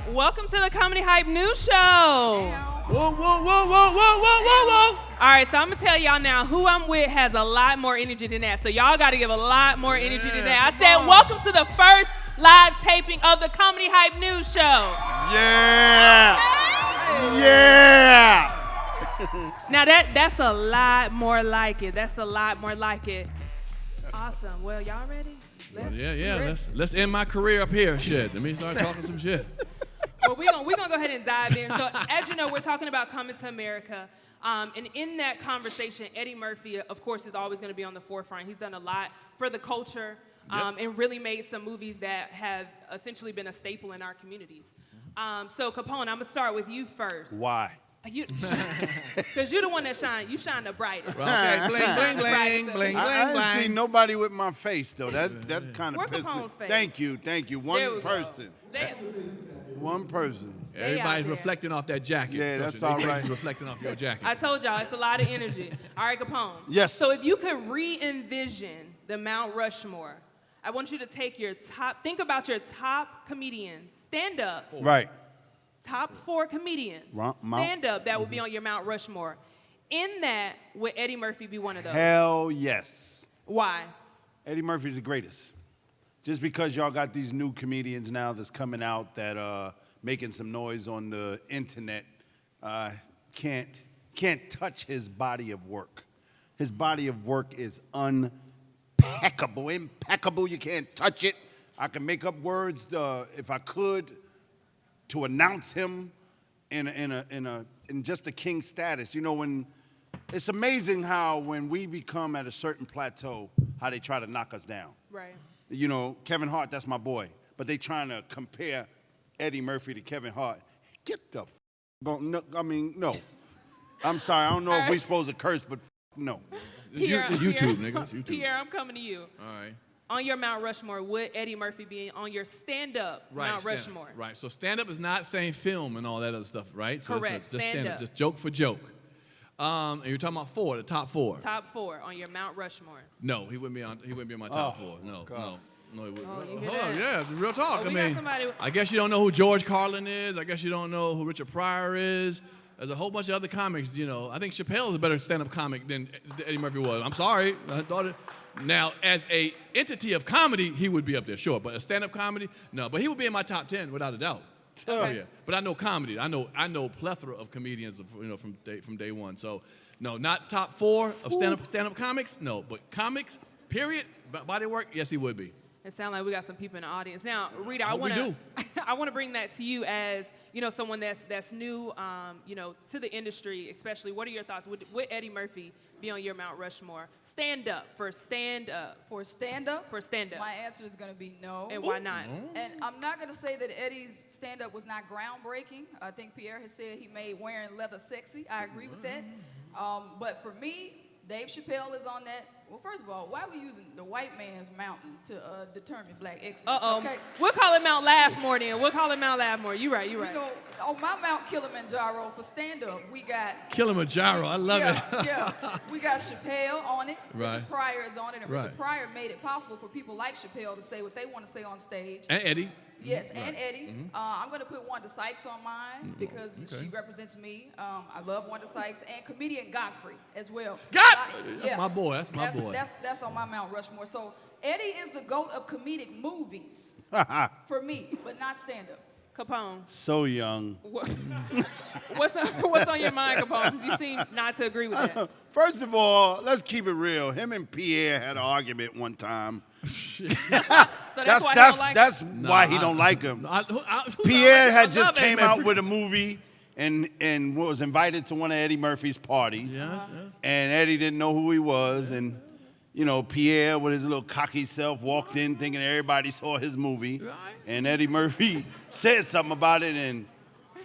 Welcome to the Comedy Hype News Show. Whoa, whoa, whoa, whoa, whoa, whoa, whoa, whoa. All right, so I'm going to tell y'all now who I'm with has a lot more energy than that. So y'all got to give a lot more energy than that. I said, welcome to the first live taping of the Comedy Hype News Show. Yeah. Yeah. Now that's a lot more like it. That's a lot more like it. Awesome. Well, y'all ready? Let's end my career up here. Shit. Let me start talking some shit. Well, we're gonna go ahead and dive in. So, as you know, we're talking about Coming to America. And in that conversation, Eddie Murphy, of course, is always going to be on the forefront. He's done a lot for the culture and really made some movies that have essentially been a staple in our communities. So, Capone, I'm going to start with you first. Why? Because you're the one that shine. You shine the brightest. Okay, bling, bling, bling, I bling, ain't seen nobody with my face, though. That kind of Where pissed me. Capone's face? Thank you. One person. One person. Everybody's reflecting off that jacket. Yeah, that's all right. Reflecting off your jacket. I told y'all, it's a lot of energy. All right, Capone. Yes. So if you could re-envision the Mount Rushmore, I want you to take think about your top comedians, stand up. Right. Top 4 comedians, stand up, that would be on your Mount Rushmore. In that, would Eddie Murphy be one of those? Hell yes. Why? Eddie Murphy's the greatest. Just because y'all got these new comedians now that's coming out that making some noise on the internet, can't touch his body of work. His body of work is impeccable. You can't touch it. I can make up words if I could to announce him in just a king status. You know, when it's amazing how when we become at a certain plateau, how they try to knock us down. Right. You know, Kevin Hart, that's my boy. But they trying to compare Eddie Murphy to Kevin Hart. Get the no. I'm sorry, I don't know if we supposed to curse, but no. Pierre, YouTube, nigga. It's YouTube. Pierre, I'm coming to you. All right. On your Mount Rushmore, would Eddie Murphy be on your stand-up Mount Rushmore? Right, so stand-up is not saying film and all that other stuff, right? So Correct, just stand-up. Just joke for joke. And you're talking about the top 4. Top 4 on your Mount Rushmore. No, he wouldn't be on my top 4. No, he wouldn't. You hear that? Yeah, it's real talk. Oh, I guess you don't know who George Carlin is. I guess you don't know who Richard Pryor is. There's a whole bunch of other comics, you know. I think Chappelle is a better stand-up comic than Eddie Murphy was. I'm sorry. I thought it. Now, as a entity of comedy, he would be up there, sure. But a stand-up comedy, no. But he would be in my top 10 without a doubt. Okay. Oh yeah. But I know comedy. I know plethora of comedians, from day one. So, no, not top 4 of stand-up comics. No, but comics, period. Body work, yes, he would be. It sounds like we got some people in the audience. Now, Rita, I want to bring that to you as, you know, someone that's new, to the industry, especially. What are your thoughts? Would Eddie Murphy be on your Mount Rushmore? Stand up. For stand-up? For stand-up. My answer is going to be no. And why not? And I'm not going to say that Eddie's stand-up was not groundbreaking. I think Pierre has said he made wearing leather sexy. I agree with that. But for me, Dave Chappelle is on that. Well, first of all, why are we using the white man's mountain to determine black excellence? Okay? We'll call it Mount Laughmore then. You're right. You know, on my Mount Kilimanjaro for stand-up, we got... Kilimanjaro, I love it. Yeah, we got Chappelle on it. Right. Richard Pryor is on it. And Right. Richard Pryor made it possible for people like Chappelle to say what they want to say on stage. And Eddie. Yes, Right. and Eddie. I'm going to put Wanda Sykes on mine because she represents me. I love Wanda Sykes. And comedian Godfrey as well. That's my boy. That's my boy. That's on my Mount Rushmore. So Eddie is the GOAT of comedic movies for me, but not stand-up. Capone. So young. What's on your mind, Capone? Because you seem not to agree with that. First of all, let's keep it real. Him and Pierre had an argument one time. So that's why he don't like him. Pierre had just came out with a movie and was invited to one of Eddie Murphy's parties. Yes. And Eddie didn't know who he was. And, you know, Pierre, with his little cocky self, walked in thinking everybody saw his movie. Right. And Eddie Murphy said something about it, and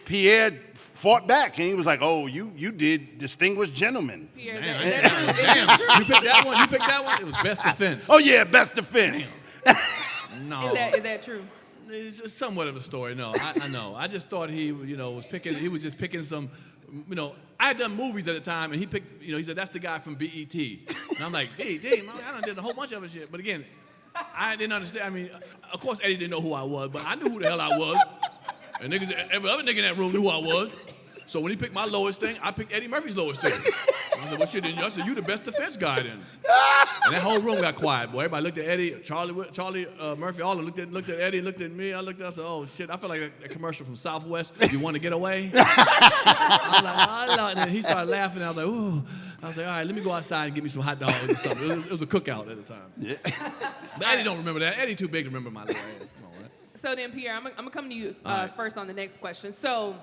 Pierre fought back. And he was like, oh, you did Distinguished Gentleman. Pierre, Damn. is that true? Damn. You picked that one? It was Best Defense. Oh, yeah, Best Defense. No. Is that true? It's somewhat of a story. No, I know. I just thought he was just picking some, I had done movies at the time, and he picked, he said, that's the guy from BET. And I'm like, hey, damn, I done did a whole bunch of shit. But again, I didn't understand. I mean, of course, Eddie didn't know who I was, but I knew who the hell I was. And niggas, every other nigga in that room knew who I was. So when he picked my lowest thing, I picked Eddie Murphy's lowest thing. I said, well, shit, then I said, you the best defense guy then. And that whole room got quiet, boy. Everybody looked at Eddie, Charlie Murphy, all of them looked at Eddie, looked at me. I said, oh, shit. I felt like a commercial from Southwest. You want to get away? I was like, oh, and then he started laughing. I was like, ooh. I was like, all right, let me go outside and get me some hot dogs or something. It was a cookout at the time. Yeah. But Eddie don't remember that. Eddie too big to remember my little ass. Come on, man. So then, Pierre, I'm going to come to you first on the next question. So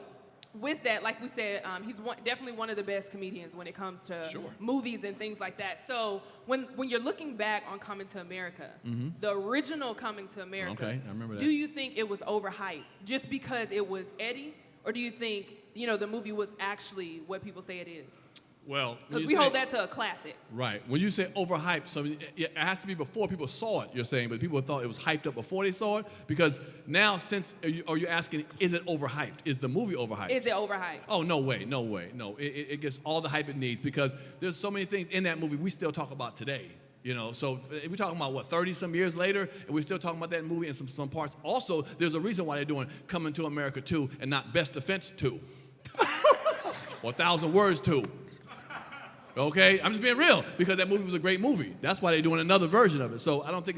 with that, like we said, he's definitely one of the best comedians when it comes to movies and things like that. So when you're looking back on Coming to America, the original Coming to America, I remember that. Do you think it was overhyped just because it was Eddie? Or do you think, the movie was actually what people say it is? Well, because we hold that to a classic. Right. When you say overhyped, so it has to be before people saw it, you're saying, but people thought it was hyped up before they saw it? Because now, are you asking, is it overhyped? Is the movie overhyped? Is it overhyped? Oh, no way. No. It gets all the hype it needs because there's so many things in that movie we still talk about today. So we're talking about, 30-some yeyears later, and we're still talking about that movie in some parts. Also, there's a reason why they're doing Coming to America 2 and not Best Defense 2. Or 1,000 Words 2. Okay, I'm just being real because that movie was a great movie. That's why they're doing another version of it. So I don't think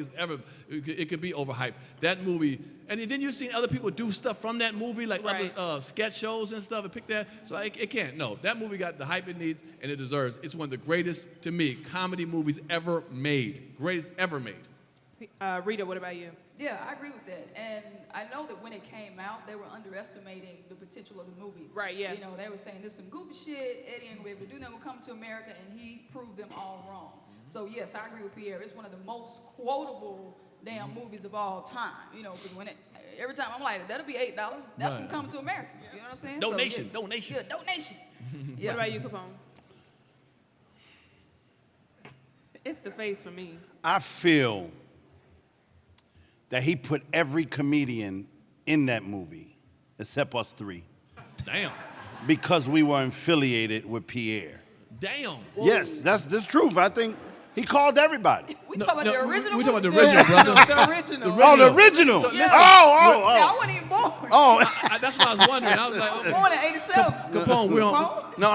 it could be overhyped. That movie, and then you've seen other people do stuff from that movie, like other sketch shows and stuff, and pick that. So it can't. No, that movie got the hype it needs and it deserves. It's one of the greatest, to me, comedy movies ever made. Greatest ever made. Rita, what about you? Yeah, I agree with that. And I know that when it came out, they were underestimating the potential of the movie. Right, yeah. They were saying this is some goofy shit. Eddie ain't gonna be able to do nothing. We'll come to America, and he proved them all wrong. So yes, I agree with Pierre. It's one of the most quotable damn movies of all time. Because every time I'm like, that'll be $8. That's from Coming to America. You know what I'm saying? Donation. Yeah, donation. What about you, Capone? It's the face for me. I feel that he put every comedian in that movie, except us three. Damn. Because we were affiliated with Pierre. Damn. Yes, that's the truth. I think he called everybody. We talking about the original. We talking about the original, brother. The original. Oh, the original. So, yeah. I wasn't even born. Oh. That's what I was wondering. I was like, I was born in '87. Capone, we're on. No,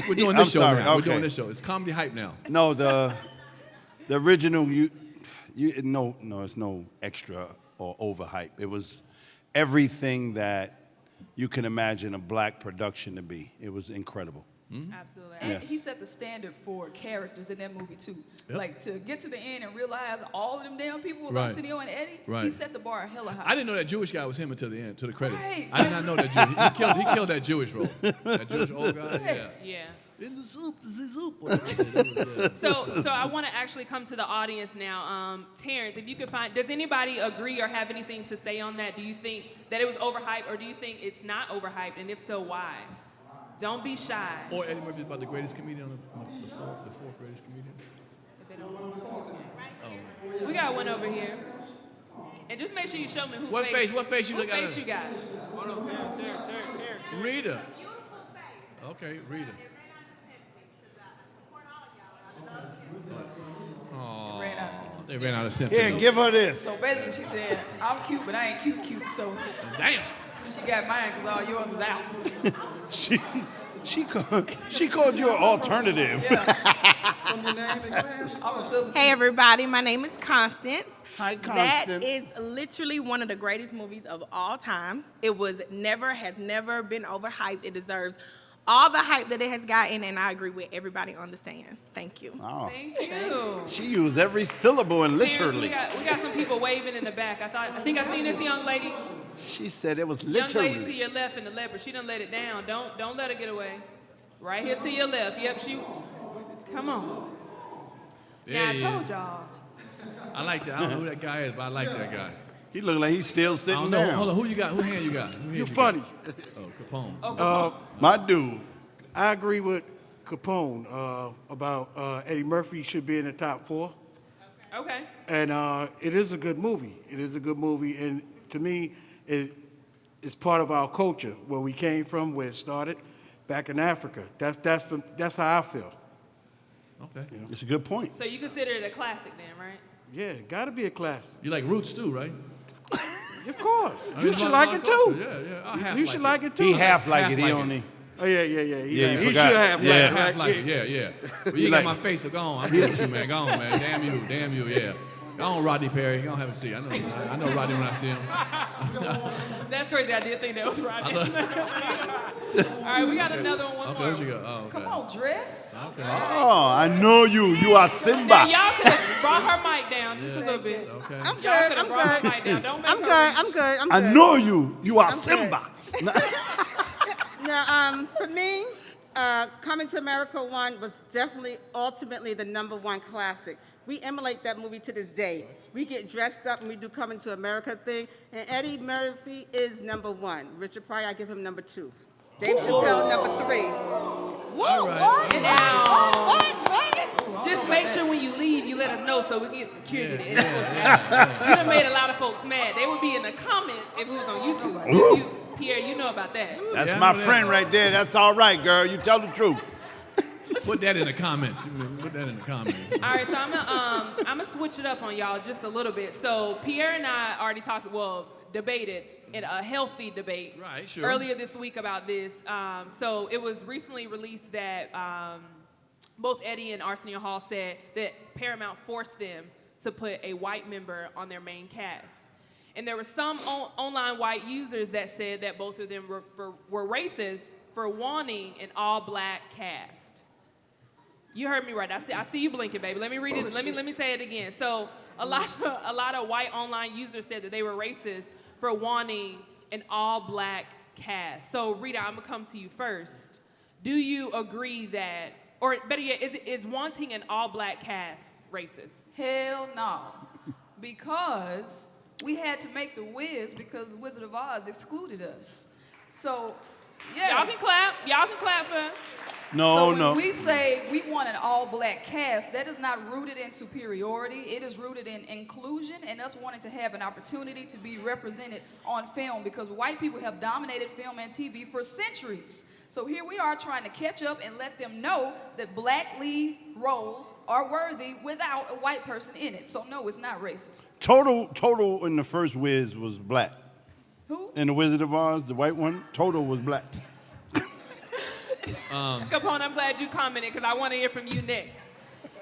we're doing this show sorry. now. Okay. We're doing this show. It's comedy hype now. No, the original. No, it's no extra or overhype. It was everything that you can imagine a black production to be. It was incredible. Absolutely. And he set the standard for characters in that movie too. Yep. Like to get to the end and realize all of them damn people was Arsenio and Eddie. Right. He set the bar hella high. I didn't know that Jewish guy was him until the end, to the credits. Right. I did not know that Jewish. He killed that Jewish role. That Jewish old guy. Yeah. In the soup. So I want to actually come to the audience now. Terrence, if you could find, does anybody agree or have anything to say on that? Do you think that it was overhyped, or do you think it's not overhyped? And if so, why? Don't be shy. Or Eddie Murphy's about the greatest comedian on the fourth greatest comedian. We got one over here. And just make sure you show me who What face you look at? What face you got? Rita. Okay, Rita. They ran out of sympathy. Here, give her this. So basically she said, I'm cute, but I ain't cute, so Damn. she got mine because all yours was out. She called you an alternative. I'm a substitute. Hey everybody, my name is Constance. Hi, Constance. That is literally one of the greatest movies of all time. It has never been overhyped. It deserves all the hype that it has gotten, and I agree with everybody on the stand. Thank you. Oh. Thank you. She used every syllable and Terrence, literally. we got some people waving in the back. I think I seen this young lady. She said it was Young lady to literally. your left in the leopard. She done let it down. Don't let her get away. Right here to your left. Yep, come on. Yeah, I told y'all. I like that. I don't know who that guy is, but I like that guy. He looked like he's still I sitting don't know. down. Hold on. Who you got? Who hand you got? You're funny. Oh, Capone. My dude. I agree with Capone about Eddie Murphy should be in the top 4. Okay. And it is a good movie. It is a good movie. And to me, it's part of our culture, where we came from, where it started, back in Africa. That's how I feel. Okay. You know? It's a good point. So you consider it a classic then, right? Yeah, got to be a classic. You like Roots too, right? Of course. I mean, You it's should my like it culture. too. Yeah, yeah. I half You like should it. like it too. He half like Half it. He like it. only. Oh, yeah. Yeah, you He forgot. should have Yeah. like it. Half like it, yeah. But you like got my face, so go on. I'm here with you, man. Go on, man. Damn you, yeah. Go on, Rodney Perry. Go on, have a seat. I know Rodney when I see him. That's crazy. I did think that was right. All right, we got another one. Okay, More. what you got? Oh, okay. Come on, dress. Okay. Oh, I know you. You are Now, Simba. y'all could have brought her mic down just a little bit. Okay. I'm Y'all good. could have I'm brought her good. mic down. Don't make I'm her good. reach. I'm good. I'm I good. know you. You are I'm good. Simba. Now, for me, Coming to America 1 was definitely, ultimately, the #1 classic. We emulate that movie to this day. We get dressed up and we do Coming to America thing, and Eddie Murphy is #1. Richard Pryor, I give him #2. Dave Chappelle, #3. All right. Now, just make sure when you leave, you let us know so we can get security. to escort you out. You done made a lot of folks mad. They would be in the comments if it was on YouTube. Pierre, you know about that. That's Yeah, I my know that. friend right there. That's all right, girl. You tell the truth. Put that in the comments. Put that in the comments. All right, so I'm gonna switch it up on y'all just a little bit. So Pierre and I already debated in a healthy debate Right, sure. earlier this week about this. So it was recently released that both Eddie and Arsenio Hall said that Paramount forced them to put a white member on their main cast. And there were some online white users that said that both of them were racist for wanting an all-black cast. You heard me right. I see you blinking, baby. Let me read it. Let me say it again. So a lot of white online users said that they were racist for wanting an all-black cast. So Rita, I'm gonna come to you first. Do you agree that, or better yet, is wanting an all-black cast racist? Hell no. Because we had to make the Wiz because Wizard of Oz excluded us. So, yeah. Y'all can clap. Y'all can clap for. No, So when we say we want an all-black cast, that is not rooted in superiority. It is rooted in inclusion and us wanting to have an opportunity to be represented on film because white people have dominated film and TV for centuries. So here we are trying to catch up and let them know that black lead roles are worthy without a white person in it. So no, it's not racist. Total in the first Wiz was black. Who? In the Wizard of Oz, the white one, Total was black. Capone, I'm glad you commented because I want to hear from you next.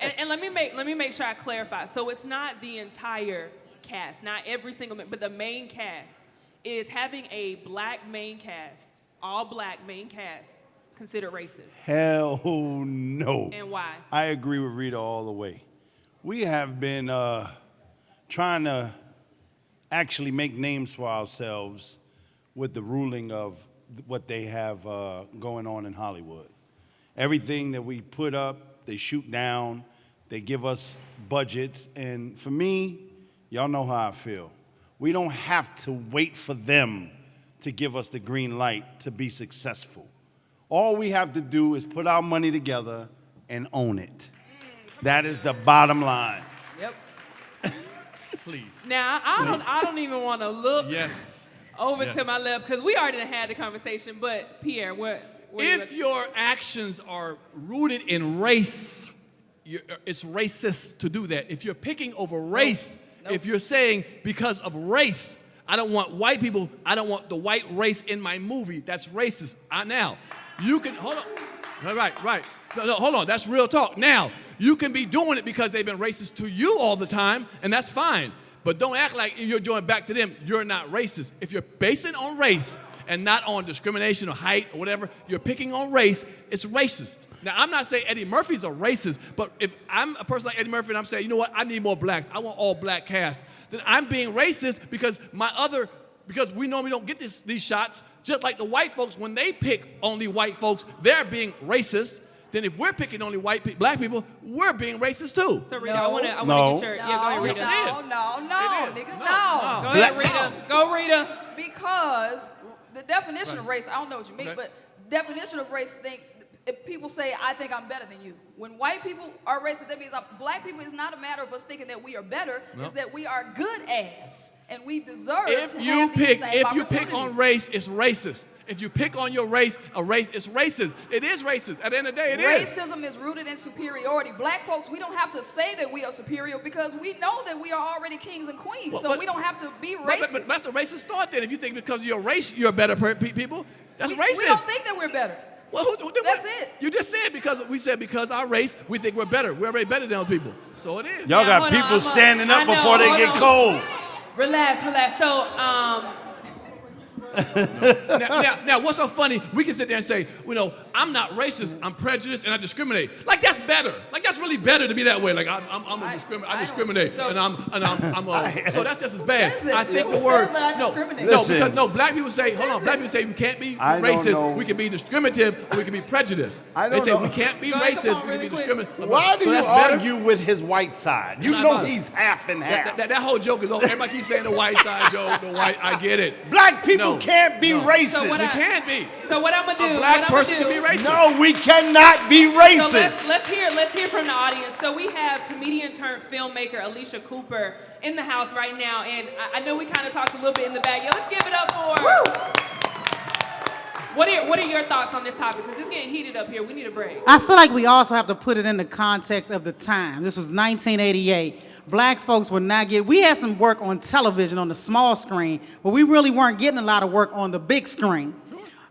And let me make sure I clarify. So it's not the entire cast, not every single, but the main cast is having a black main cast, all black main cast, considered racist. Hell no. And why? I agree with Rita all the way. We have been trying to actually make names for ourselves with the ruling of what they have going on in Hollywood. Everything that we put up, they shoot down, they give us budgets, and for me, y'all know how I feel. We don't have to wait for them to give us the green light to be successful. All we have to do is put our money together and own it. That is the bottom line. Yep. Please. Now I don't even want to look Yes. over Yes. to my left because we already done had the conversation. But Pierre, what If your actions are rooted in race, it's racist to do that. If you're picking over race, if you're saying because of race, I don't want white people, I don't want the white race in my movie, that's racist. Now, you can, hold on. Right. No, hold on, that's real talk. Now, you can be doing it because they've been racist to you all the time, and that's fine. But don't act like you're doing back to them, you're not racist. If you're basing on race and not on discrimination or height or whatever, you're picking on race, it's racist. Now, I'm not saying Eddie Murphy's a racist, but if I'm a person like Eddie Murphy and I'm saying, you know what, I need more blacks, I want all black cast, then I'm being racist because because we normally don't get these shots, just like the white folks, when they pick only white folks, they're being racist. Then if we're picking only black people, we're being racist too. So Rita, No. I want to No. get your No, yeah. Go ahead, Rita. Yes, it is. no, It is. nigga, No. no. Go ahead, Rita. Go, Rita. Because the definition of race, I don't know what you mean, Okay. but definition of race if people say, I think I'm better than you. When white people are racist, that means black people, it's not a matter of us thinking that we are better, it's that we are good as, and we deserve If to you have these pick same pick on opportunities. race, it's racist. If you pick on your race, a race is racist. It is racist. At the end of the day, it is. Racism is rooted in superiority. Black folks, we don't have to say that we are superior because we know that we are already kings and queens. So we don't have to be racist. But that's a racist thought then. If you think because of your race, you're better people, that's racist. We don't think that we're better. Well, That's it. You just said because our race, we think we're better. We're already better than those people. So it is. Y'all got hold on, people standing up I know, before they hold get on. cold. Relax. So, Now, what's so funny? We can sit there and say, I'm not racist. I'm prejudiced and I discriminate. Like that's better. Like that's really better to be that way. Like I discriminate, so- and I'm so that's just as bad. says that? I think Who the word says that I discriminate? no, Listen. because black people say, hold on, says black that? people say we can't be I don't know. racist. We can be discriminative, or we can be prejudiced. I They don't say know. we can't be Go ahead, come racist. on, We can really be quick. discriminative. Why do So you that's better? argue with his white side? You Not know about it. he's half and half. That whole joke is over. Everybody keeps saying the white side joke. The white, I get it. Black people No. can't be No. racist. So what We I- can't be. so what I'm gonna do? A black what person I'm can gonna be do, racist. No, we cannot be So racist. let's hear from the audience. So we have comedian turned filmmaker Alicia Cooper in the house right now, and I know we kind of talked a little bit in the back. Yo, let's give it up for. What are your thoughts on this topic? Because it's getting heated up here. We need a break. I feel like we also have to put it in the context of the time. This was 1988. Black folks were not getting, we had some work on television on the small screen, but we really weren't getting a lot of work on the big screen.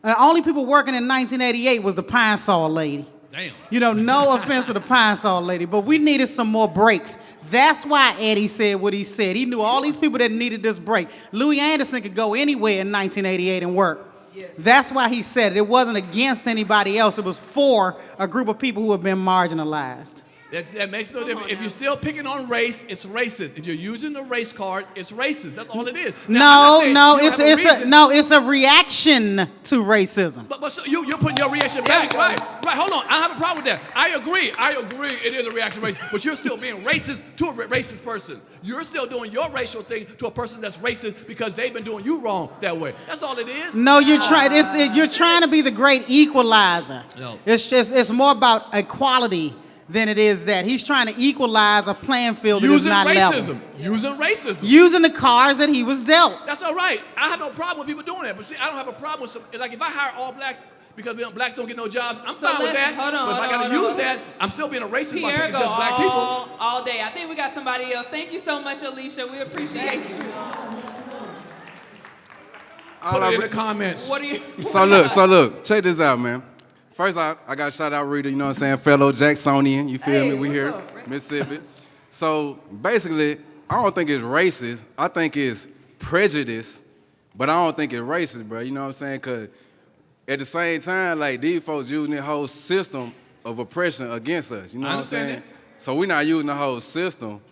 The only people working in 1988 was the Pine Saw lady. Damn. No offense to the Pine Saw lady, but we needed some more breaks. That's why Eddie said what he said. He knew all these people that needed this break. Louis Anderson could go anywhere in 1988 and work. Yes. That's why he said it. It wasn't against anybody else. It was for a group of people who have been marginalized. That makes no difference. If you're still picking on race, it's racist. If you're using the race card, it's racist. That's all it is. Now, I'm not saying you don't have a reason- It's a reaction to racism. But so you're putting your reaction back, right? Right. Hold on. I don't have a problem with that. I agree. It is a reaction to race, but you're still being racist to a racist person. You're still doing your racial thing to a person that's racist because they've been doing you wrong that way. That's all it is. No, you're trying to be the great equalizer. No. It's more about equality than it is that. He's trying to equalize a playing field that is Using not racism. level. Using racism. Using the cards that he was dealt. That's all right. I have no problem with people doing that. But see, I don't have a problem with some. Like if I hire all blacks because blacks don't get no jobs, I'm fine with that. hold on, but if I hold gotta on, use hold on. that, I'm still being a racist by Pierre picking go just black people. all day. I think we got somebody else. Thank you so much, Alicia. We appreciate you. Put it in the comments. What are you? So look, check this out, man. First, I got to shout out Rita, you know what I'm saying, fellow Jacksonian, you feel Hey, me? We what's here, up, Rick? Mississippi. So basically, I don't think it's racist. I think it's prejudice, but I don't think it's racist, bro. You know what I'm saying? Because at the same time, like, these folks using the whole system of oppression against us. You know I what I'm understand saying? that. So we're not using the whole system.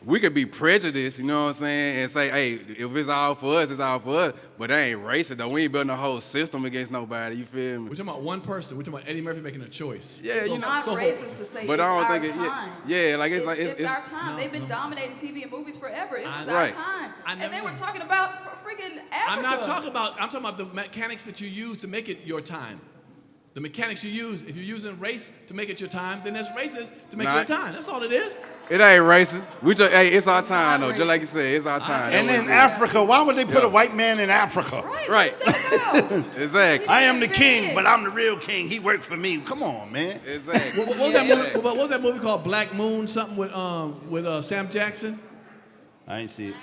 We could be prejudiced, you know what I'm saying, and say, hey, if it's all for us, it's all for us. But that ain't racist, though. We ain't building a whole system against nobody, you feel me? We're talking about one person. We're talking about Eddie Murphy making a choice. Yeah, It's you know. not so- racist to say But it's I don't our think it- time. yeah, like, it's it's our time. They've been dominating TV and movies forever. It was our Right. time. I And never they were said- talking about freaking Africa. I'm talking about the mechanics that you use to make it your time. The mechanics you use. If you're using race to make it your time, then that's racist to make it your time. That's all it is. It ain't racist. We just, hey, it's our It's time, not though. Just like you said, it's our time. And That's in what it is. Africa, why would they put Yeah. a white man in Africa? Right. Right. What is that about? Exactly. I am the Fit king, in. but I'm the real king. He worked for me. Come on, man. Exactly. What was that movie? What was that movie called? Black Moon, something with Sam Jackson. I ain't see it.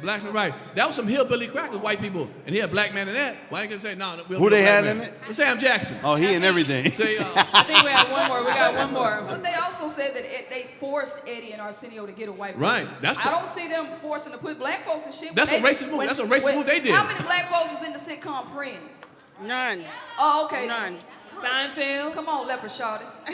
Black and right. That was some hillbilly crackers, white people, and he had a black man in that. Why ain't gonna say no? Who they had in it? Sam Jackson. Oh, he and everything. Say, I think we have one more. We got one more. But they also said that they forced Eddie and Arsenio to get a white Right. person. That's I the- don't see them forcing to put black folks in shit. That's when a racist move. That's a racist move they did. How many black folks was in the sitcom Friends? None. Oh, okay. None. Seinfeld. Come on, leper shawty. I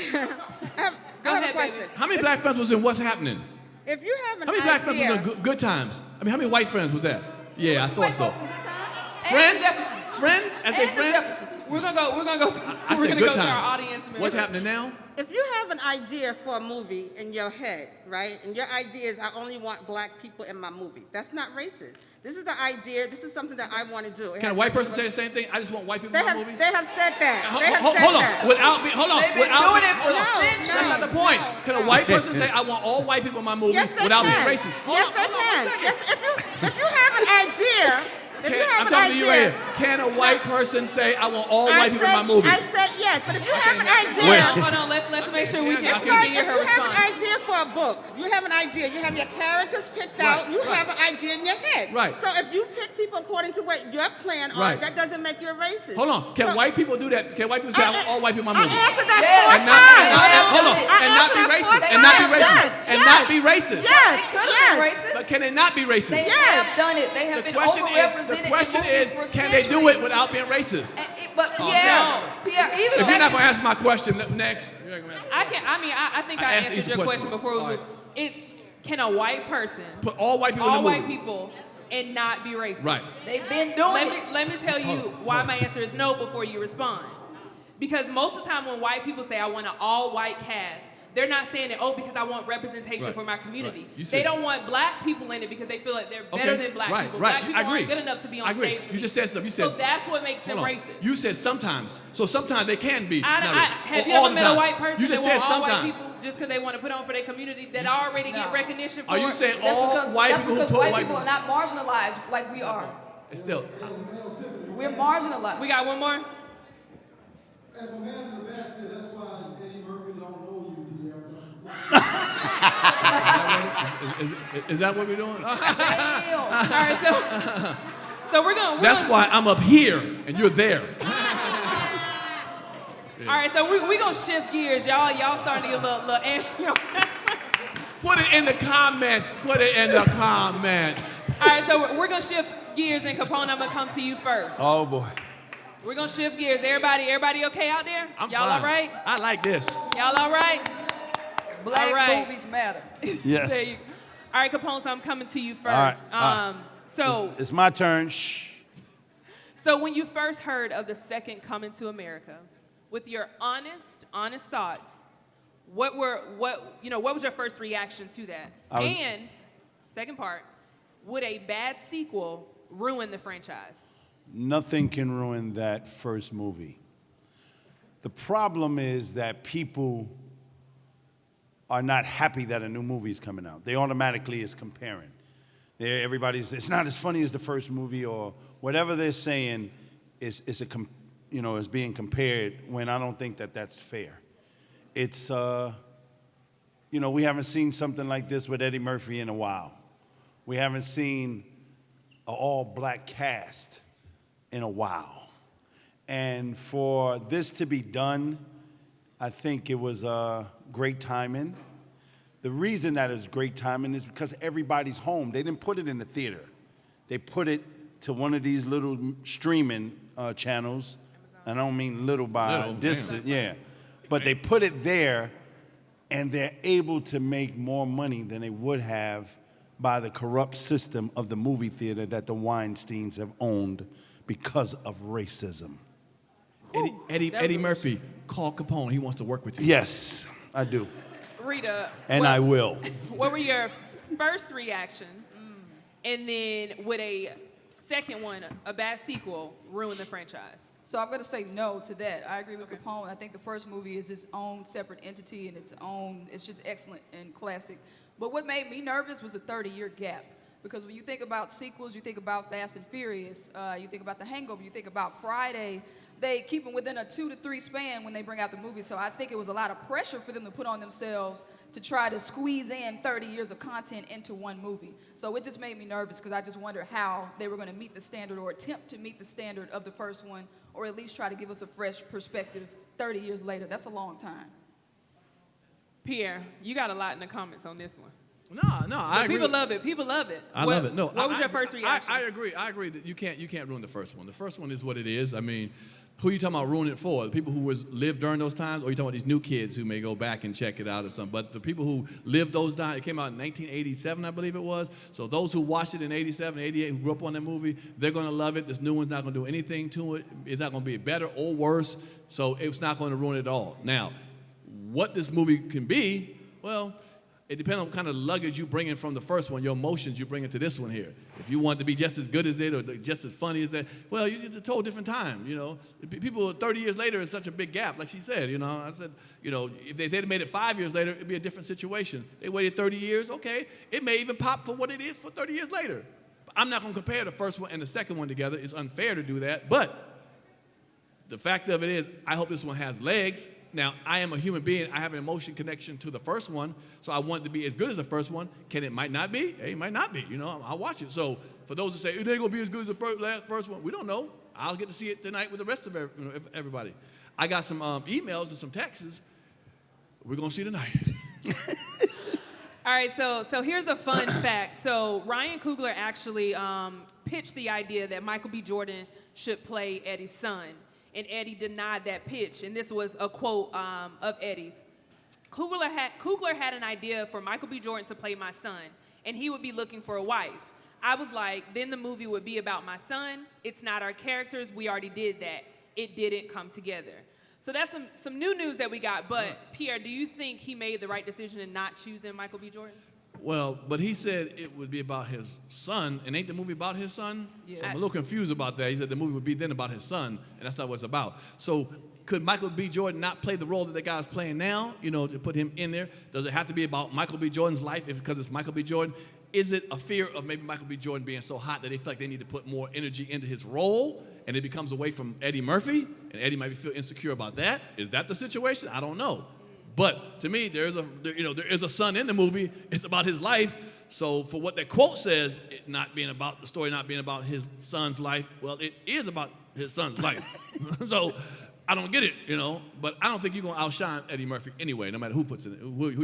have Go a ahead, question. baby. how many black friends was in What's Happening? If you have an How many black friends idea, was in Good Times? I mean, how many white friends was that? Yeah, I Some thought white so. folks in good times. Friends? And the Jeffersons. Friends? As they And the friends? Jeffersons. We're gonna go. I We're said gonna good go to time. our audience members. What's happening now? if you have an idea for a movie in your head, right, and your idea is I only want black people in my movie, that's not racist. This is the idea. This is something that I want to do. It Can a has white nothing person to say the same thing? I just want white people They in my have, movie. they have said that. Hold- They have hold- said hold on. that. Hold on. They've been Without doing being- it for hold on. centuries. That's not the point. Can a white person say I want all white people in my movie Yes, they without can. being racist? Hold Yes, on, they hold on one can. second. Yes, if you have an idea If you have I'm an talking to you right idea, here. Can a white person say, I want all I white people in my movie? I said yes, but if you have an Hold idea, on, hold on. Let's make sure we can it's hear like if her you have an response. idea for a book, you have an idea, you have your characters picked out, you have an idea in your head. Right. So if you pick people according to what your plan are, Right. that doesn't make you a racist. Hold on. Can So- white people do that? Can white people say, I want all white people in my movie? I answered that Yes. four And not, times. hold on, I and not be answered that racist, four and not be times. racist, Yes, and yes. not be racist. Yes, They could have yes. been racist. But can they not be racist? They Yes. have done it. They have The been question overrepresented in movies for can they do it centuries. without being racist? But no. Pierre, even If you're back- not gonna answer my question, next. I think I I asked answered easy your question. question before we All move. right. It's, can a white person, Put all white people in all the movie. white people, and not be racist? Right. they've been doing it. Let me tell you why my answer is no before you respond. Because most of the time when white people say I want an all-white cast, they're not saying it, because I want representation Right, for my community. right. You They said- don't want black people in it because they feel like they're better than black people. Right, Black people I agree. aren't good enough to be on I agree. stage. with You me. just said something. You said, so that's what makes them hold on. racist. You said sometimes. So sometimes they can be. not racist. Have Or you all ever the met a time. white person You that just want said all white sometimes. people just because they want to put on for their community that already get No. recognition for? Are you saying That's all because, white that's people who because put white white people are not marginalized like we are. It's still. We're marginalized. We got one more. And my man in the back said that's why Eddie Murphy don't know you, Pierre. Is that what we're doing? All right, so we're gonna. That's why I'm up here and you're there. All right, so we're gonna shift gears, y'all. Y'all starting to get a little antsy. Put it in the comments. Put it in the comments. All right, so we're gonna shift gears, and Capone, I'm gonna come to you first. Oh boy. We're gonna shift gears. Everybody okay out there? I'm Y'all fine. all right? I like this. Y'all all right? Black All right. movies matter. Yes. There you- All right, Capone, so I'm coming to you right, first. So It's my turn. Shh. when you first heard of the second Coming to America, with your honest thoughts, what was your first reaction to that? And second part, would a bad sequel ruin the franchise? Nothing can ruin that first movie. The problem is that people are not happy that a new movie is coming out. They automatically is comparing. It's not as funny as the first movie, or whatever they're saying is being compared, when I don't think that that's fair. It's we haven't seen something like this with Eddie Murphy in a while. We haven't seen an all-black cast in a while. And for this to be done, I think it was great timing. The reason that it's great timing is because everybody's home. They didn't put it in the theater. They put it to one of these little streaming channels. I don't mean little by Little, distance, yeah. But they put it there, and they're able to make more money than they would have by the corrupt system of the movie theater that the Weinsteins have owned because of racism. Eddie Murphy, call Capone. He wants to work with you. Yes, I do. Rita, And I will. What were your first reactions? And then would a second one, a bad sequel, ruin the franchise? So I'm going to say no to that. I agree with Capone. I think the first movie is its own separate entity and it's just excellent and classic. But what made me nervous was a 30-year gap. Because when you think about sequels, you think about Fast and Furious, you think about The Hangover, you think about Friday, they keep them within a 2 to 3 span when they bring out the movie. So I think it was a lot of pressure for them to put on themselves to try to squeeze in 30 years of content into one movie. So it just made me nervous because I just wonder how they were going to meet the standard or attempt to meet the standard of the first one, or at least try to give us a fresh perspective 30 years later. That's a long time. Pierre, you got a lot in the comments on this one. No, I agree. People love it. People love it. I love it. No, What was your first reaction? I agree. I agree that you can't ruin the first one. The first one is what it is. I mean, who are you talking about ruining it for? The people who lived during those times, or are you talking about these new kids who may go back and check it out or something? But the people who lived those times, it came out in 1987, I believe it was. So those who watched it in 87, 88, who grew up on that movie, they're going to love it. This new one's not going to do anything to it. It's not going to be better or worse. So it's not going to ruin it at all. Now, what this movie can be, well, it depends on what kind of luggage you bring in from the first one, your emotions you bring into this one here. If you want it to be just as good as it or just as funny as that, well, it's a total different time, you know. People 30 years later is such a big gap, like she said, you know. I said, you know, if they'd have made it 5 years later, it'd be a different situation. They waited 30 years, okay. It may even pop for what it is for 30 years later. I'm not going to compare the first one and the second one together. It's unfair to do that. But the fact of it is, I hope this one has legs. Now, I am a human being. I have an emotion connection to the first one, so I want it to be as good as the first one. It might not be. It might not be. I'll watch it. So for those who say, it ain't going to be as good as the first one, we don't know. I'll get to see it tonight with the rest of everybody. I got some emails and some texts. We're going to see tonight. All right, so here's a fun fact. So Ryan Coogler actually pitched the idea that Michael B. Jordan should play Eddie's son, and Eddie denied that pitch. And this was a quote of Eddie's. Coogler had an idea for Michael B. Jordan to play my son, and he would be looking for a wife. I was like, then the movie would be about my son. It's not our characters. We already did that. It didn't come together. So that's some new news that we got. But Pierre, do you think he made the right decision in not choosing Michael B. Jordan? Well, but he said it would be about his son, and ain't the movie about his son? Yes. So I'm a little confused about that. He said the movie would be then about his son, and that's not what it's about. So could Michael B. Jordan not play the role that the guy's playing now, to put him in there? Does it have to be about Michael B. Jordan's life because it's Michael B. Jordan? Is it a fear of maybe Michael B. Jordan being so hot that they feel like they need to put more energy into his role, and it becomes away from Eddie Murphy, and Eddie might feel insecure about that? Is that the situation? I don't know. But to me, there is a son in the movie. It's about his life. So for what that quote says, it not being about the story, not being about his son's life, well, it is about his son's life. So I don't get it, But I don't think you're gonna outshine Eddie Murphy anyway, no matter who you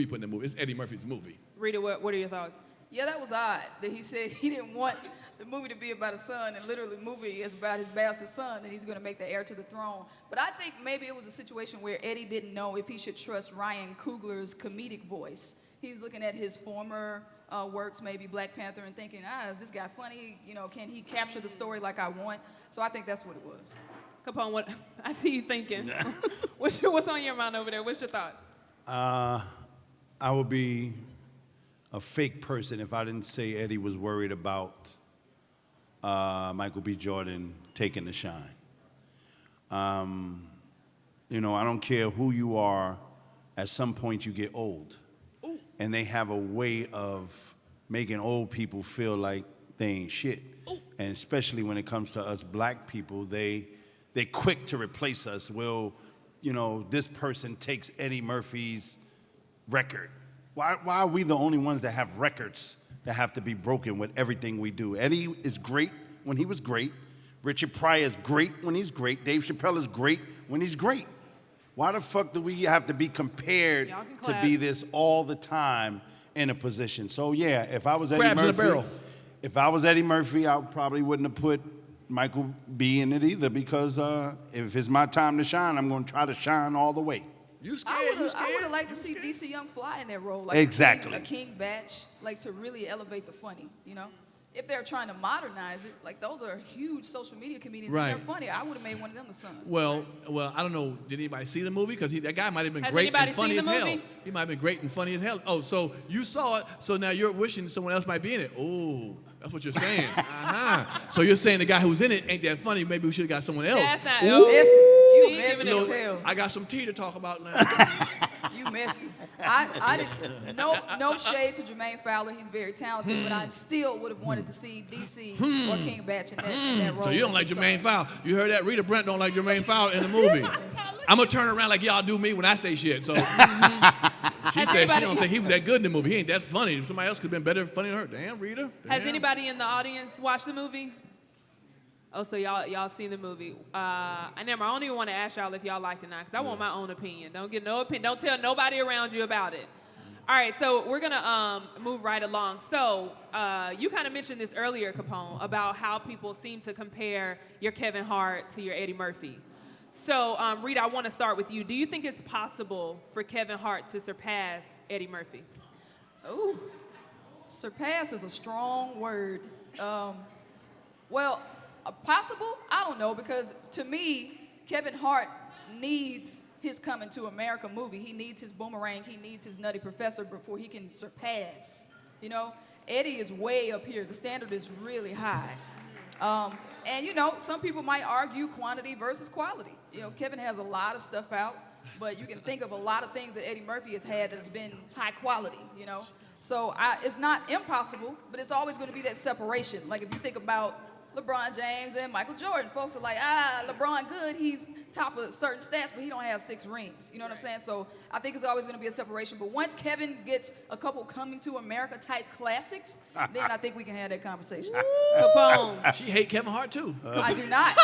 put in the movie. It's Eddie Murphy's movie. Rita, what are your thoughts? Yeah, that was odd that he said he didn't want the movie to be about a son, and literally the movie is about his bastard son, and he's going to make the heir to the throne. But I think maybe it was a situation where Eddie didn't know if he should trust Ryan Coogler's comedic voice. He's looking at his former works, maybe Black Panther, and thinking, is this guy funny? Can he capture the story like I want? So I think that's what it was. Capone, what I see you thinking. What's on your mind over there? What's your thoughts? I would be a fake person if I didn't say Eddie was worried about Michael B. Jordan taking the shine. I don't care who you are, at some point you get old. Ooh. And they have a way of making old people feel like they ain't shit. Ooh. And especially when it comes to us black people, they're quick to replace us. Well, this person takes Eddie Murphy's record. Why are we the only ones that have records that have to be broken with everything we do? Eddie is great when he was great. Richard Pryor is great when he's great. Dave Chappelle is great when he's great. Why the fuck do we have to be compared to be this all the time in a position? So yeah, if I was Eddie Murphy, I probably wouldn't have put Michael B. in it either, because if it's my time to shine, I'm going to try to shine all the way. You scared? I would have liked to see DC Young Fly in that role, like exactly a King Batch, like to really elevate the funny. If they're trying to modernize it, like those are huge social media comedians, right, and they're funny. I would have made one of them the son. Well, I don't know. Did anybody see the movie? Because that guy might have been Has great and funny seen as the hell. movie? He might have been great and funny as hell. Oh, so you saw it. So now you're wishing someone else might be in it. Oh, that's what you're saying. So you're saying the guy who's in it ain't that funny. Maybe we should have got someone else. That's not. You messy You as know, hell. I got some tea to talk about now. You messy. I didn't. No shade to Jermaine Fowler. He's very talented, but I still would have wanted to see DC or King Batch in that role. So you don't like Jermaine Fowler. You heard that? Rita Brent don't like Jermaine Fowler in the movie. I'm going to turn around like y'all do me when I say shit. So she said she don't think he was that good in the movie. He ain't that funny. Somebody else could have been better funny than her. Damn, Rita. Damn. Has anybody in the audience watched the movie? Oh, so y'all seen the movie. I don't even want to ask y'all if y'all liked it or not, because I want my own opinion. Don't get no opinion. Don't tell nobody around you about it. All right, so we're going to move right along. So you kind of mentioned this earlier, Capone, about how people seem to compare your Kevin Hart to your Eddie Murphy. So, Rita, I want to start with you. Do you think it's possible for Kevin Hart to surpass Eddie Murphy? Ooh, surpass is a strong word. Possible? I don't know, because to me, Kevin Hart needs his Coming to America movie. He needs his Boomerang. He needs his Nutty Professor before he can surpass. Eddie is way up here. The standard is really high. And some people might argue quantity versus quality. Kevin has a lot of stuff out, but you can think of a lot of things that Eddie Murphy has had that's been high quality, So it's not impossible, but it's always going to be that separation. Like if you think about LeBron James and Michael Jordan, folks are like, LeBron good, he's top of certain stats, but he don't have 6 rings. You know what I'm saying? So I think it's always going to be a separation. But once Kevin gets a couple Coming to America type classics, then I think we can have that conversation. Capone. She hate Kevin Hart too. I do not.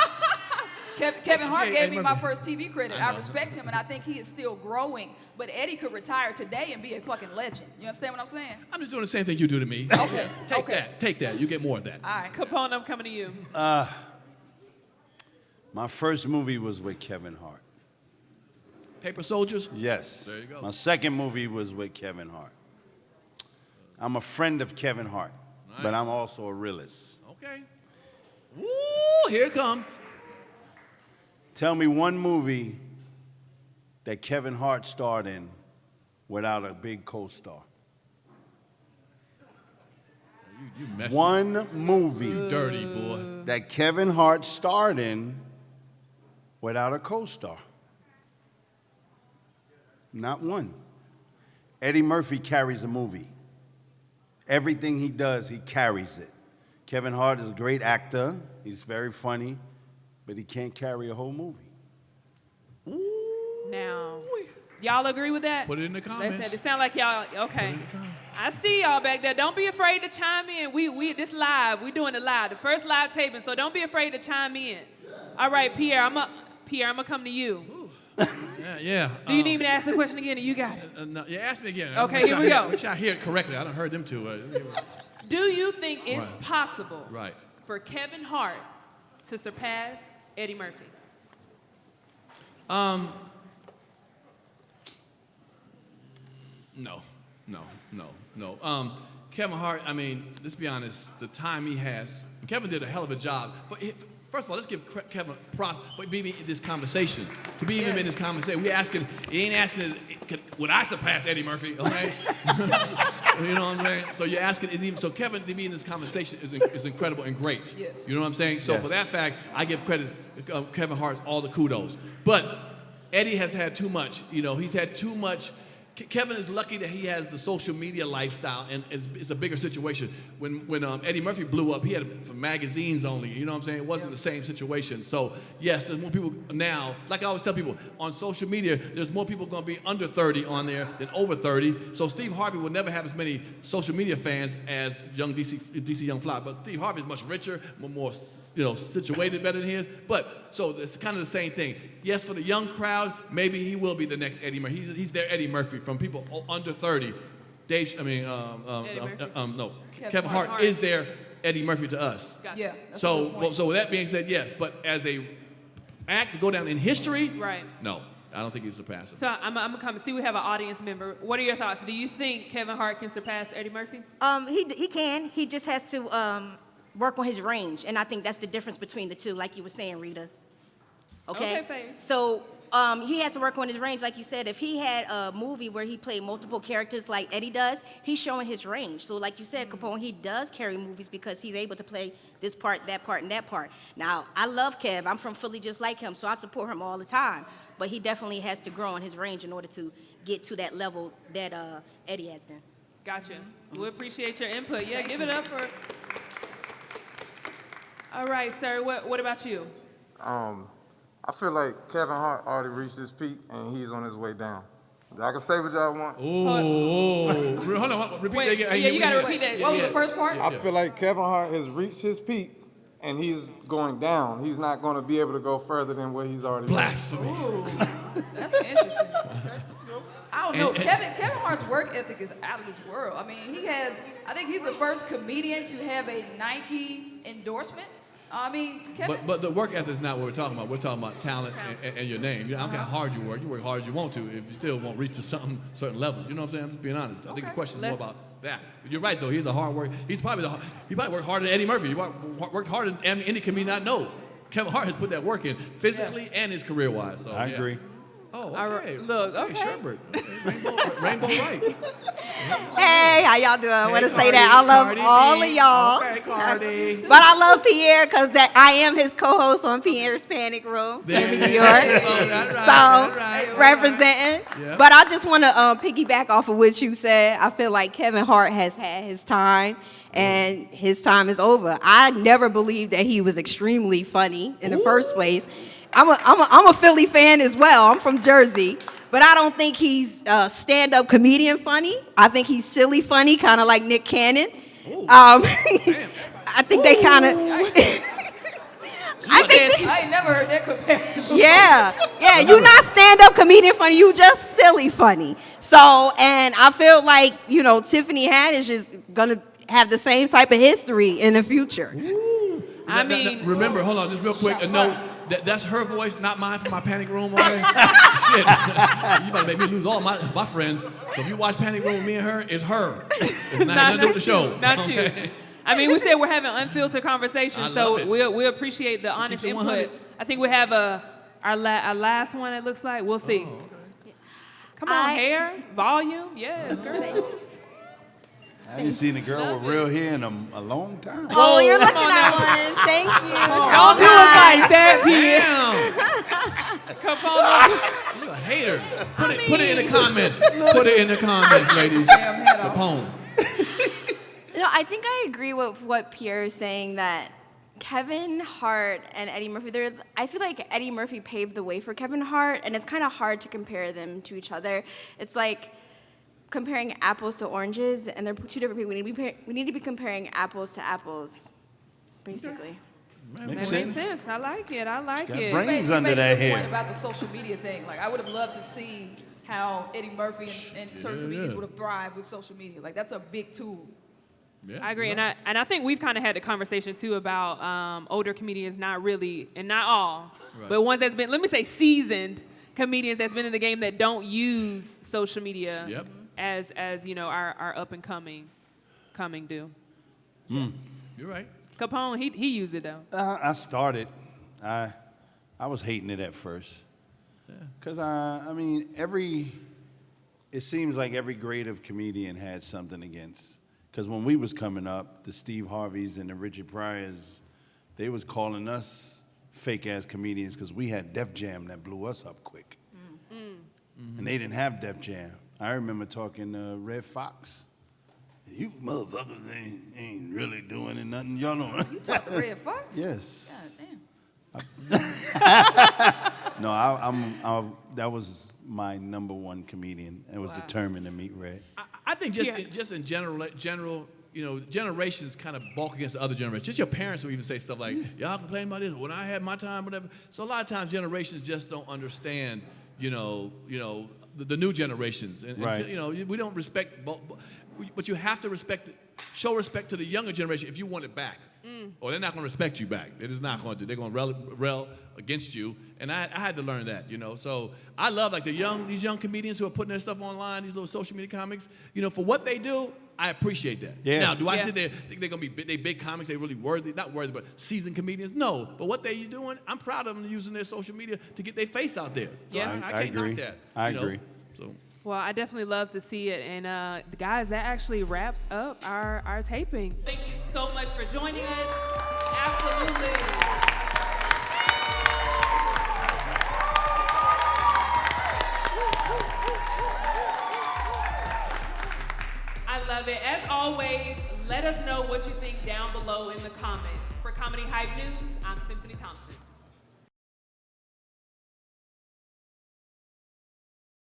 Kevin Hart gave me my first TV credit. I respect him, and I think he is still growing. But Eddie could retire today and be a fucking legend. You understand what I'm saying? I'm just doing the same thing you do to me. Okay. Take that. You get more of that. All right. Capone, I'm coming to you. My first movie was with Kevin Hart. Paper Soldiers? Yes. There you go. My second movie was with Kevin Hart. I'm a friend of Kevin Hart, but I'm also a realist. Okay. Woo, here it comes. Tell me one movie that Kevin Hart starred in without a big co-star. You messy. One movie Dirty boy. that Kevin Hart starred in without a co-star. Not one. Eddie Murphy carries a movie. Everything he does, he carries it. Kevin Hart is a great actor. He's very funny, but he can't carry a whole movie. Now, y'all agree with that? Put it in the comments. It sounds like y'all, okay. I see y'all back there. Don't be afraid to chime in. This live, we doing it live, the first live taping, so don't be afraid to chime in. All right, Pierre, I'm gonna come to you. Yeah. Do you need me to ask the question again, or you got it? No, yeah, ask me again. Okay, here we go. Make sure I hear it correctly. I done heard them too. Do you think it's possible Right. for Kevin Hart to surpass Eddie Murphy? No. Kevin Hart, I mean, let's be honest, the time he has, Kevin did a hell of a job. But first of all, let's give Kevin props for being in this conversation. To be even in this conversation. He ain't asking, would I surpass Eddie Murphy, okay? You know what I'm saying? So you're asking, so Kevin to be in this conversation is incredible and great. Yes. You know what I'm saying? So for that fact, I give credit to Kevin Hart all the kudos. But Eddie has had too much, he's had too much. Kevin is lucky that he has the social media lifestyle, and it's a bigger situation. When Eddie Murphy blew up, he had it for magazines only. You know what I'm saying? It wasn't the same situation. So yes, there's more people now. Like I always tell people, on social media, there's more people going to be under 30 on there than over 30. So Steve Harvey will never have as many social media fans as young DC Young Fly. But Steve Harvey is much richer, more situated better than he is. But so it's kind of the same thing. Yes, for the young crowd, maybe he will be the next Eddie Murphy. He's their Eddie Murphy from people under 30. Kevin Hart is their Eddie Murphy to us. Gotcha. Yeah. So with that being said, yes. But as a act to go down in history, Right. no, I don't think he's surpassing. So I'm gonna come and see. We have an audience member. What are your thoughts? Do you think Kevin Hart can surpass Eddie Murphy? He can. He just has to work on his range, and I think that's the difference between the two, like you were saying, Rita. Okay. Faith. So he has to work on his range, like you said. If he had a movie where he played multiple characters like Eddie does, he's showing his range. So like you said, Capone, he does carry movies because he's able to play this part, that part, and that part. Now, I love Kev. I'm from Philly just like him, so I support him all the time. But he definitely has to grow on his range in order to get to that level that Eddie has been. Gotcha. We appreciate your input. Yeah, give it up for. All right, sir. What about you? I feel like Kevin Hart already reached his peak and he's on his way down. Y'all can say what y'all want. Hold on. Repeat that again. Yeah, you got to repeat that. What was the first part? I feel like Kevin Hart has reached his peak and he's going down. He's not going to be able to go further than what he's already Blasphemy. Ooh, that's interesting. I don't know. Kevin Hart's work ethic is out of this world. I mean, I think he's the first comedian to have a Nike endorsement. I mean, Kevin. But the work ethic is not what we're talking about. We're talking about talent and your name. I don't care how hard you work. You work hard as you want to. If you still won't reach to certain levels. You know what I'm saying? I'm just being honest. I think the question is more about that. But you're right though. He's a hard worker. He probably worked harder than Eddie Murphy. He worked harder than any comedian I know. Kevin Hart has put that work in physically and his career wise. So, I agree. Oh, okay. Look, okay. Sherbert. Rainbow right. Hey, how y'all doing? I want to say Cardi, that I love Cardi all B. of y'all. Okay, Cardi. But I love Pierre because that I am his co-host on Pierre's Panic Room. Sammy Dior. So representing. Yeah. But I just want to piggyback off of what you said. I feel like Kevin Hart has had his time. And his time is over. I never believed that he was extremely funny in the first place. I'm a Philly fan as well. I'm from Jersey. But I don't think he's stand-up comedian funny. I think he's silly funny, kind of like Nick Cannon. I think they kind of... I ain't never heard that comparison before. Yeah, you're not stand-up comedian funny, you just silly funny. So, and I feel like, Tiffany Haddish is gonna have the same type of history in the future. I mean, remember, hold on, just real quick. No, that's her voice, not mine from my Panic Room. Okay, shit, you about to make me lose all my friends. So if you watch Panic Room with me and her, it's her. It's not nothing to do with the show. Not you. I mean, we said we're having unfiltered conversations, so we appreciate the honest input. I think we have our last one. It looks like we'll see. Oh, okay. Come on, hair, volume, yes, girl. I haven't seen a girl with real hair in a long time. Oh, you're looking at one. Thank you. Don't do us like that, Pierre. Damn. You're a hater. Put it in the comments. Put it in the comments, ladies. Capone. No, I think I agree with what Pierre is saying, that Kevin Hart and Eddie Murphy, I feel like Eddie Murphy paved the way for Kevin Hart, and it's kind of hard to compare them to each other. It's like comparing apples to oranges, and they're two different people. We need to be comparing apples to apples, basically. That makes sense. I like it. Got it. brains You under made that a good point hair. about the social media thing. Like, I would have loved to see how Eddie Murphy and certain comedians would have thrived with social media. Like, that's a big tool. Yeah, I agree, and I think we've kind of had the conversation too about older comedians, not really, and not all, but ones that's been, let me say, seasoned comedians that's been in the game that don't use social media as our up and coming do. You're right. Capone, he used it though. I started. I was hating it at first. Because, it seems like every grade of comedian had something against. Because when we was coming up, the Steve Harveys and the Richard Pryors, they was calling us fake-ass comedians because we had Def Jam that blew us up quick. And they didn't have Def Jam. I remember talking to Red Fox. You motherfuckers ain't really doing nothing. Y'all don't. You talked to Red Fox? Yes. God damn. No, that was my number one comedian. I was determined to meet Red. I think just in general, generations kind of bulk against the other generations. Just your parents will even say stuff like, y'all complain about this, when I had my time, whatever. So a lot of times generations just don't understand, the new generations. And, we don't respect, but you have to show respect to the younger generation if you want it back. Or they're not going to respect you back. They're just not going to. They're going to rail against you. And I had to learn that, So I love these young comedians who are putting their stuff online, these little social media comics. For what they do, I appreciate that. Yeah. Now, do I sit there think they're going to be big comics? They really worthy, not worthy, but seasoned comedians? No. But what they're doing, I'm proud of them using their social media to get their face out there. So Yeah. I can't knock that. I agree. So. Well, I definitely love to see it. And guys, that actually wraps up our taping. Thank you so much for joining us. Absolutely. I love it. As always, let us know what you think down below in the comments. For Comedy Hype News, I'm Symphony Thompson.